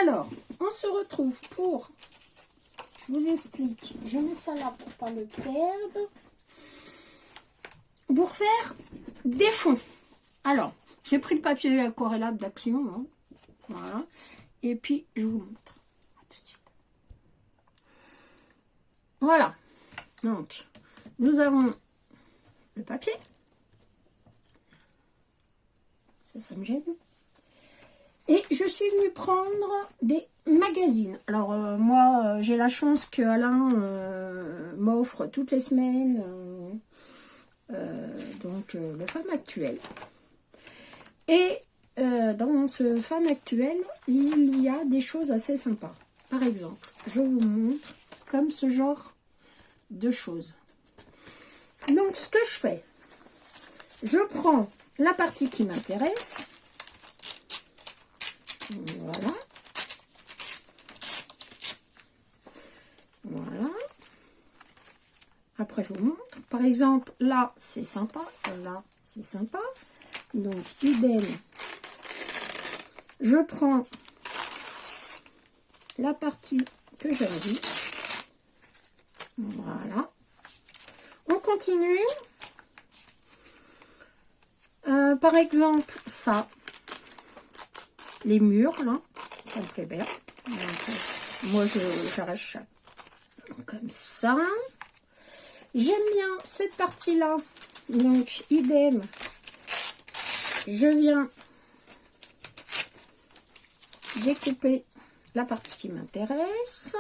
Alors, on se retrouve pour... Je vous explique. Je mets ça là pour pas le perdre. Pour faire des fonds. Alors, j'ai pris le papier aquarellable d'Action. Hein. Voilà. Et puis, je vous montre. À tout de suite. Voilà. Donc, nous avons le papier. Ça me gêne. Et je suis venue prendre des magazines. Alors, moi, j'ai la chance que Alain m'offre toutes les semaines donc le Femme Actuelle. Et dans ce Femme Actuelle, il y a des choses assez sympas. Par exemple, je vous montre comme ce genre de choses. Donc, ce que je fais, je prends la partie qui m'intéresse. Voilà. Voilà. Après, je vous montre. Par exemple, là, c'est sympa. Là, c'est sympa. Donc, idem. Je prends la partie que j'ai envie. Voilà. On continue. Par exemple, ça. Les murs, là. Ça me plaît bien. Donc, moi, j'arrache comme ça. J'aime bien cette partie-là. Donc, idem. Je viens découper la partie qui m'intéresse.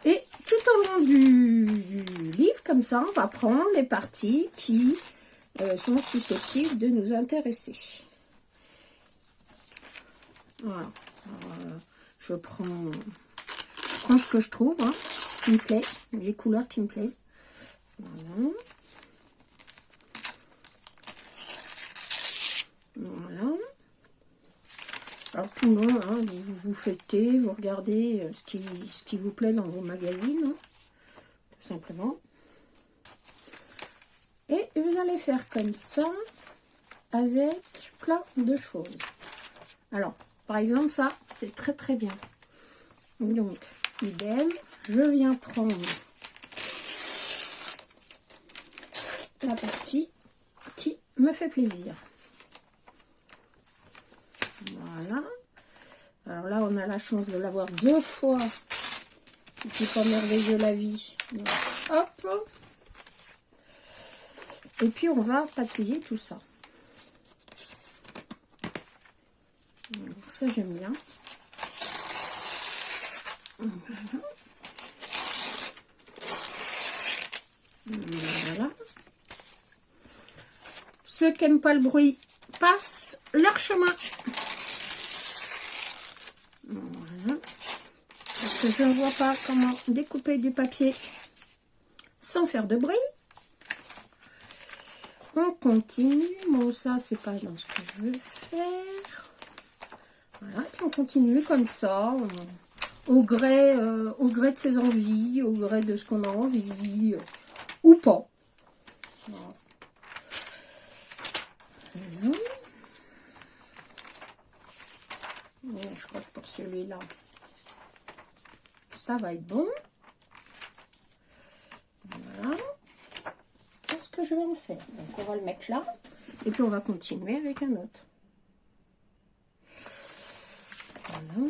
Et tout au long du livre, comme ça, on va prendre les parties qui sont susceptibles de nous intéresser. Voilà. Alors, je prends ce que je trouve, hein, qui me plaît, les couleurs qui me plaisent. Voilà. Voilà. Alors tout le long, hein, vous feuilletez, vous regardez ce qui vous plaît dans vos magazines, hein, tout simplement. Et vous allez faire comme ça avec plein de choses. Alors, par exemple, ça, c'est très très bien. Donc, idem, je viens prendre la partie qui me fait plaisir. Voilà. Alors là, on a la chance de l'avoir 2 fois. C'est pas merveilleux la vie. Donc, hop. Et puis, on va patouiller tout ça. Donc, ça, j'aime bien. Voilà. Ceux qui n'aiment pas le bruit passent leur chemin. Voilà. Parce que je ne vois pas comment découper du papier sans faire de bruit. On continue. Bon, ça, c'est pas dans ce que je veux faire. Voilà. Puis on continue comme ça. Au gré de ses envies, au gré de ce qu'on a envie, ou pas. Voilà. Je crois que pour celui-là, ça va être bon. Voilà. Qu'est-ce que je vais en faire? Donc, on va le mettre là. Et puis, on va continuer avec un autre. Voilà.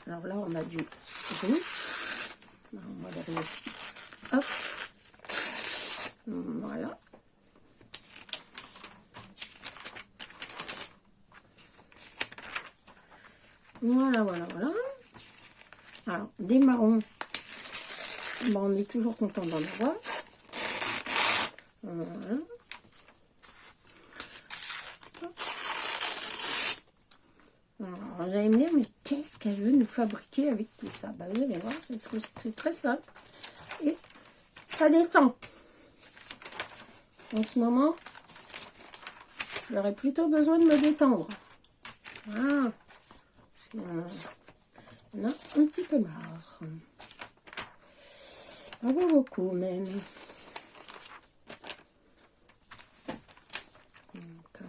Alors là, on a du rouge. On va le remettre. Hop. Voilà. Voilà, voilà, voilà. Alors, des marrons. Bon, on est toujours content d'en avoir. Voilà. Alors, vous allez me dire, mais qu'est-ce qu'elle veut nous fabriquer avec tout ça? Ben, vous allez voir, c'est très simple. Et ça descend. En ce moment, j'aurais plutôt besoin de me détendre. Voilà. On a un petit peu marre. Pas beaucoup même. Donc,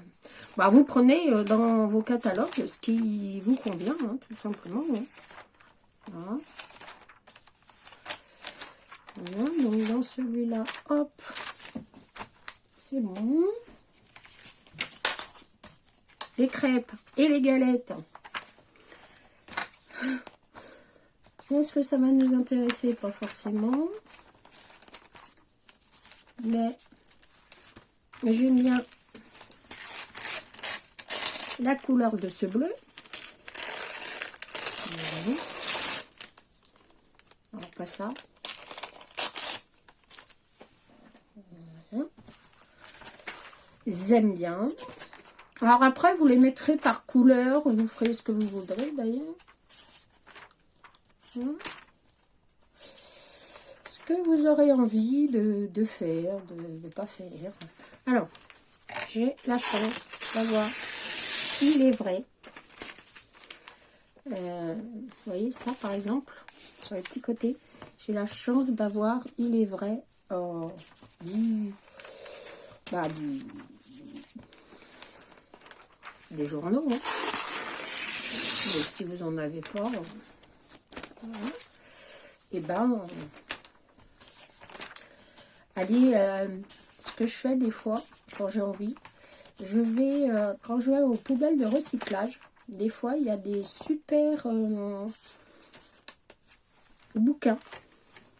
Bah, vous prenez dans vos catalogues ce qui vous convient, hein, tout simplement. Hein. Voilà. Voilà, donc dans celui-là, hop, c'est bon. Les crêpes et les galettes. Est-ce que ça va nous intéresser? Pas forcément. Mais j'aime bien la couleur de ce bleu. Voilà. Alors, pas ça. Voilà. J'aime bien. Alors après, vous les mettrez par couleur, ou vous ferez ce que vous voudrez d'ailleurs. Ce que vous aurez envie de faire, de ne pas faire. Alors, j'ai la chance d'avoir, il est vrai. Vous voyez ça par exemple, sur les petits côtés. J'ai la chance d'avoir, il est vrai, des journaux. Hein. Mais si vous n'en avez pas, voilà. Et ben, allez, ce que je fais des fois, quand j'ai envie, je vais, quand je vais aux poubelles de recyclage, des fois, il y a des super bouquins.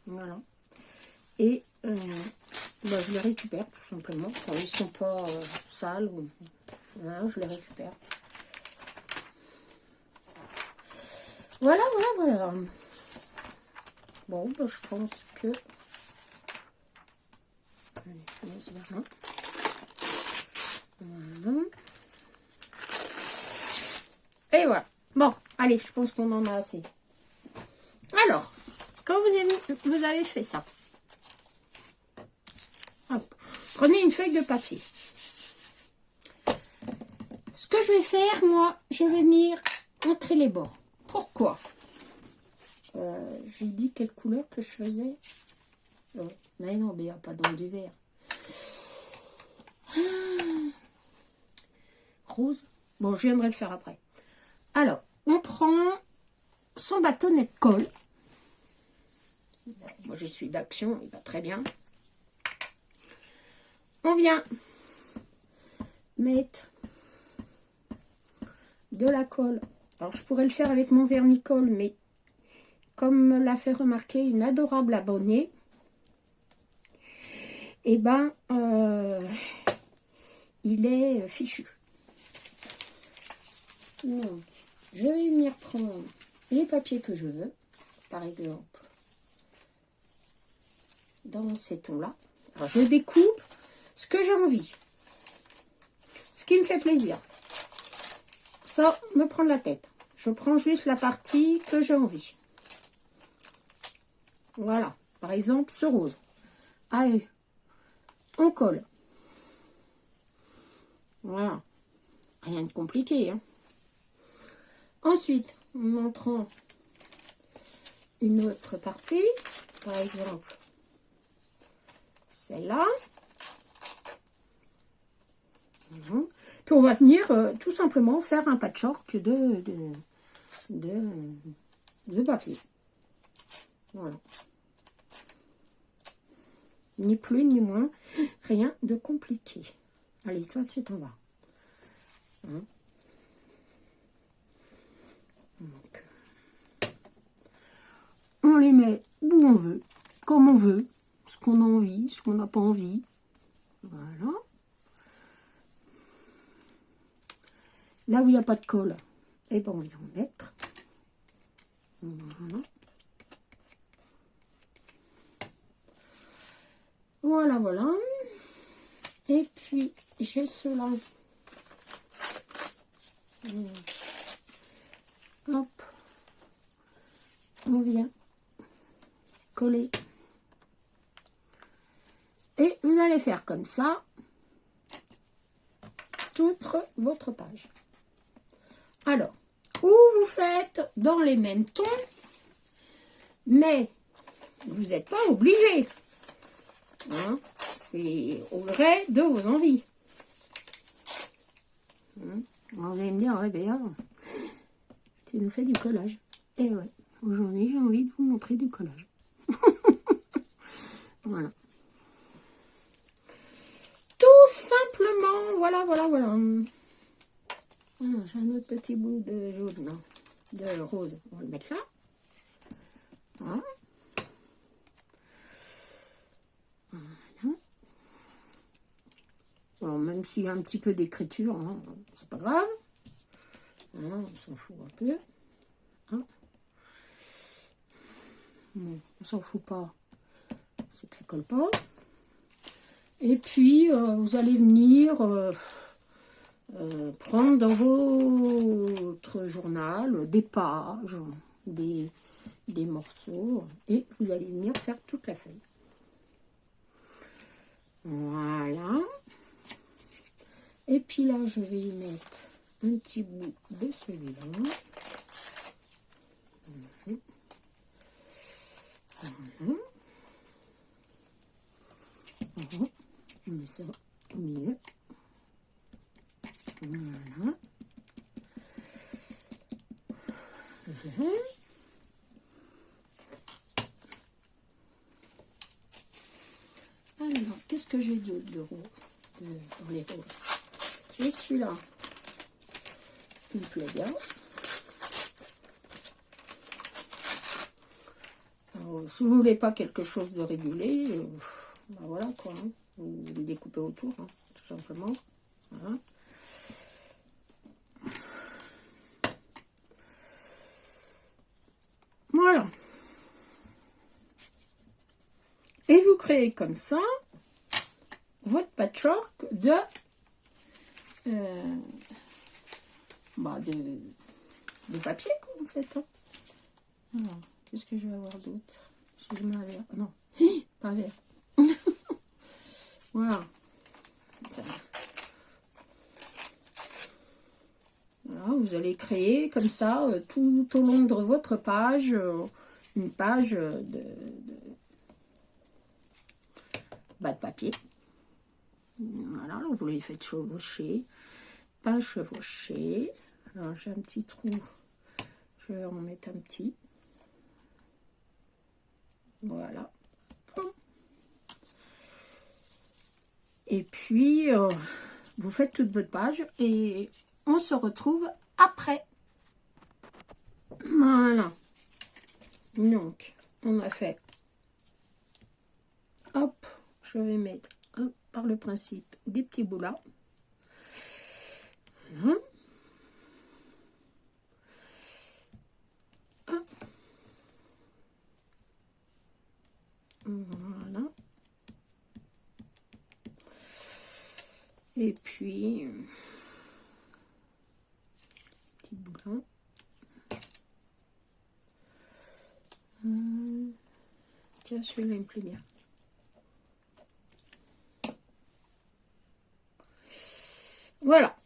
Voilà. Et je les récupère tout simplement. Quand ils ne sont pas sales, voilà, je les récupère. Voilà, voilà, voilà. Bon, ben, je pense que... Voilà. Voilà. Et voilà. Bon, allez, je pense qu'on en a assez. Alors, quand vous avez fait ça, hop, prenez une feuille de papier. Ce que je vais faire, moi, je vais venir entrer les bords. Pourquoi? J'ai dit quelle couleur que je faisais. Mais non, mais il n'y a pas dans du vert. Rose. Bon, je viendrai le faire après. Alors, on prend son bâtonnet de colle. Moi, je suis d'Action, il va très bien. On vient mettre de la colle. Alors, je pourrais le faire avec mon vernis-colle, mais comme me l'a fait remarquer une adorable abonnée, eh ben, il est fichu. Donc, je vais venir prendre les papiers que je veux, par exemple, dans ces tons-là. Alors, je découpe ce que j'ai envie, ce qui me fait plaisir. Ça me prend la tête. Je prends juste la partie que j'ai envie. Voilà, par exemple, ce rose. Allez, on colle. Voilà, rien de compliqué. Hein. Ensuite, on en prend une autre partie, par exemple, celle-là. Puis on va venir tout simplement faire un patchwork de papier. Voilà. Ni plus ni moins, rien de compliqué. Allez, toi tu t'en vas. Hein? Donc, on les met où on veut, comme on veut, ce qu'on a envie, ce qu'on n'a pas envie. Voilà. Là où il n'y a pas de colle, eh ben on vient en mettre. Voilà. Voilà, voilà. Et puis, j'ai cela. Hop. On vient coller. Et vous allez faire comme ça toute votre page. Alors, ou vous faites dans les mêmes tons, mais vous n'êtes pas obligé. Hein, c'est au gré de vos envies. Alors, vous allez me dire, ouais, Béa, tu nous fais du collage. Et ouais, aujourd'hui, j'ai envie de vous montrer du collage. Voilà. Tout simplement, voilà. Ah, j'ai un autre petit bout de jaune, non, de rose. On va le mettre là. Voilà. Alors, même s'il y a un petit peu d'écriture, hein, c'est pas grave. Voilà, on s'en fout un peu. Hein. Bon, on s'en fout pas. C'est que ça colle pas. Et puis, vous allez venir prendre dans votre journal des pages, des morceaux, et vous allez venir faire toute la feuille. Voilà. Et puis là, je vais y mettre un petit bout de celui-là. Voilà. On met ça au milieu. Voilà. Alors, qu'est-ce que j'ai d'autre de rose dans les roses? J'ai celui-là. Il me plaît bien. Alors, si vous voulez pas quelque chose de régulier, ben voilà quoi. Hein. Vous le découpez autour, hein, tout simplement. Voilà. Voilà. Et vous créez comme ça votre patchwork de papier, quoi, en fait. Hein. Alors, qu'est-ce que je vais avoir d'autre? Si je mets un verre. Non, pas un verre. Voilà. Voilà. Vous allez créer comme ça, tout au long de votre page, une page de papier. Voilà, vous les faites chevaucher, pas chevaucher. Alors j'ai un petit trou, je vais en mettre un petit. Voilà. Et puis, vous faites toute votre page et on se retrouve après. Voilà. Donc, on a fait. Hop, je vais mettre, hop, par le principe, des petits bouts là. Voilà. Hop. Voilà. Et puis, petit bout là. Tiens, celui-là, il me plaît bien. Voilà.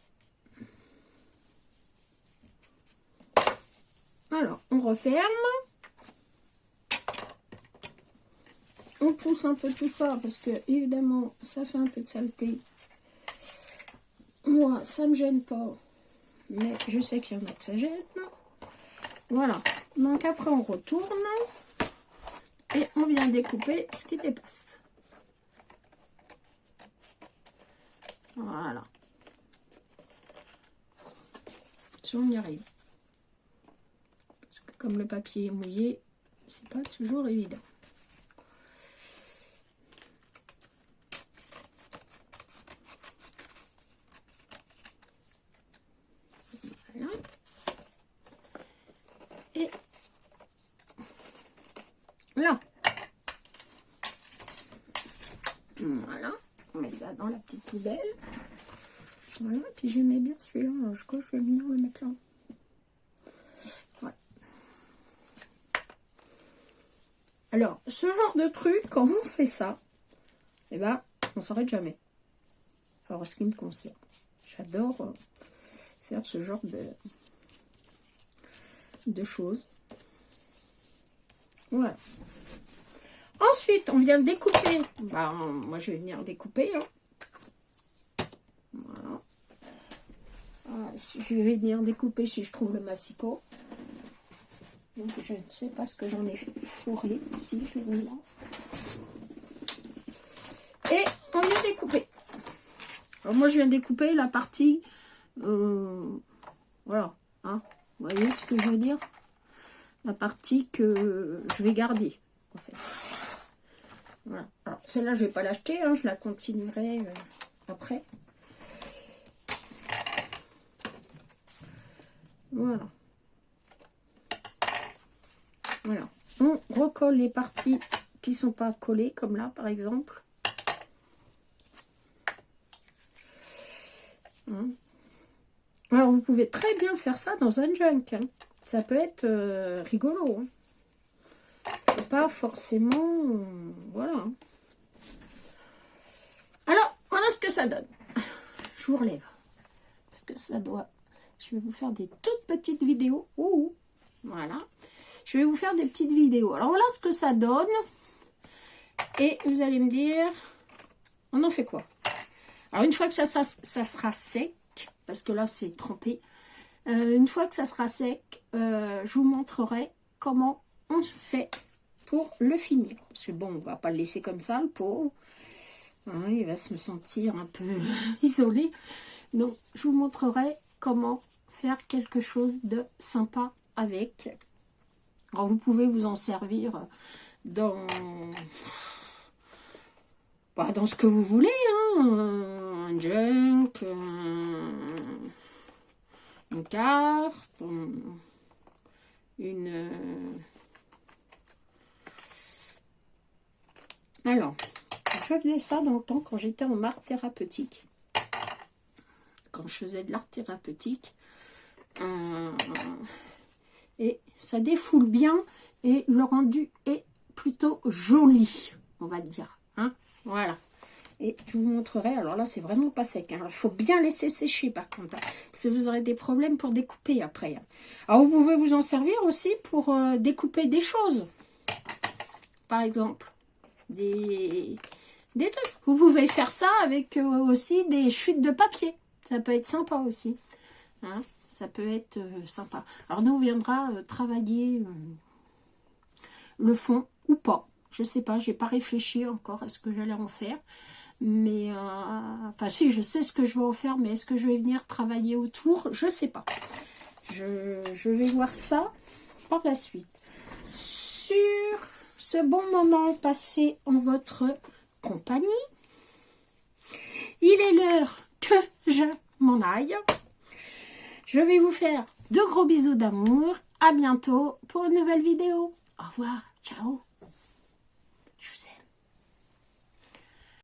Alors, on referme. On pousse un peu tout ça parce que, évidemment, ça fait un peu de saleté. Moi, ça me gêne pas. Mais je sais qu'il y en a que ça gêne. Voilà. Donc, après, on retourne. Et on vient découper ce qui dépasse. Voilà. Si on y arrive. Parce que comme le papier est mouillé, c'est pas toujours évident. Voilà. Et là. Voilà. On met ça dans la petite poubelle. Voilà. Puis je mets bien celui-là. Je crois que je vais venir le mettre là. Voilà. Alors, ce genre de truc, quand on fait ça, eh ben, on s'arrête jamais. Alors, ce qui me concerne. J'adore faire ce genre de choses. Voilà. Ensuite, on vient le découper. Bah, moi, je vais venir découper. Hein. Voilà. je vais venir découper si je trouve le massicot. Donc je ne sais pas ce que j'en ai fourré. Si, je l'ai mis là. Et on vient découper. Alors moi je viens découper la partie... voilà. Hein, vous voyez ce que je veux dire? La partie que je vais garder, en fait. Voilà. Alors celle-là je ne vais pas l'acheter. Hein, je la continuerai après. Voilà. Voilà. On recolle les parties qui ne sont pas collées, comme là, par exemple. Hein. Alors, vous pouvez très bien faire ça dans un junk. Hein. Ça peut être rigolo. Hein. C'est pas forcément... voilà. Hein. Alors, voilà ce que ça donne. Je vous relève. Parce que ça doit... Je vais vous faire des toutes petites vidéos. Ouh, voilà. Je vais vous faire des petites vidéos. Alors voilà ce que ça donne. Et vous allez me dire, on en fait quoi? Alors une fois que ça sera sec, parce que là c'est trempé, une fois que ça sera sec, je vous montrerai comment on fait pour le finir. Parce que bon, on va pas le laisser comme ça, le pot. Hein, il va se sentir un peu isolé. Donc je vous montrerai comment faire quelque chose de sympa avec. Alors vous pouvez vous en servir dans, bah, dans ce que vous voulez, hein, un junk, une carte, une... Alors, je faisais ça dans le temps quand j'étais en art thérapeutique. Quand je faisais de l'art thérapeutique. Et ça défoule bien et le rendu est plutôt joli, on va dire. Hein, voilà. Et je vous montrerai. Alors là, c'est vraiment pas sec. Hein. Il faut bien laisser sécher par contre. Hein, parce que vous aurez des problèmes pour découper après. Hein. Alors vous pouvez vous en servir aussi pour découper des choses. Par exemple, des trucs. Vous pouvez faire ça avec aussi des chutes de papier. Ça peut être sympa aussi. Hein. Ça peut être sympa. Alors nous, on viendra travailler le fond ou pas. Je sais pas, j'ai pas réfléchi encore à ce que j'allais en faire. Mais, enfin si, je sais ce que je vais en faire, mais est-ce que je vais venir travailler autour? Je sais pas. Je vais voir ça par la suite. Sur ce bon moment passé en votre compagnie, il est l'heure que je m'en aille. Je vais vous faire de gros bisous d'amour. À bientôt pour une nouvelle vidéo. Au revoir. Ciao.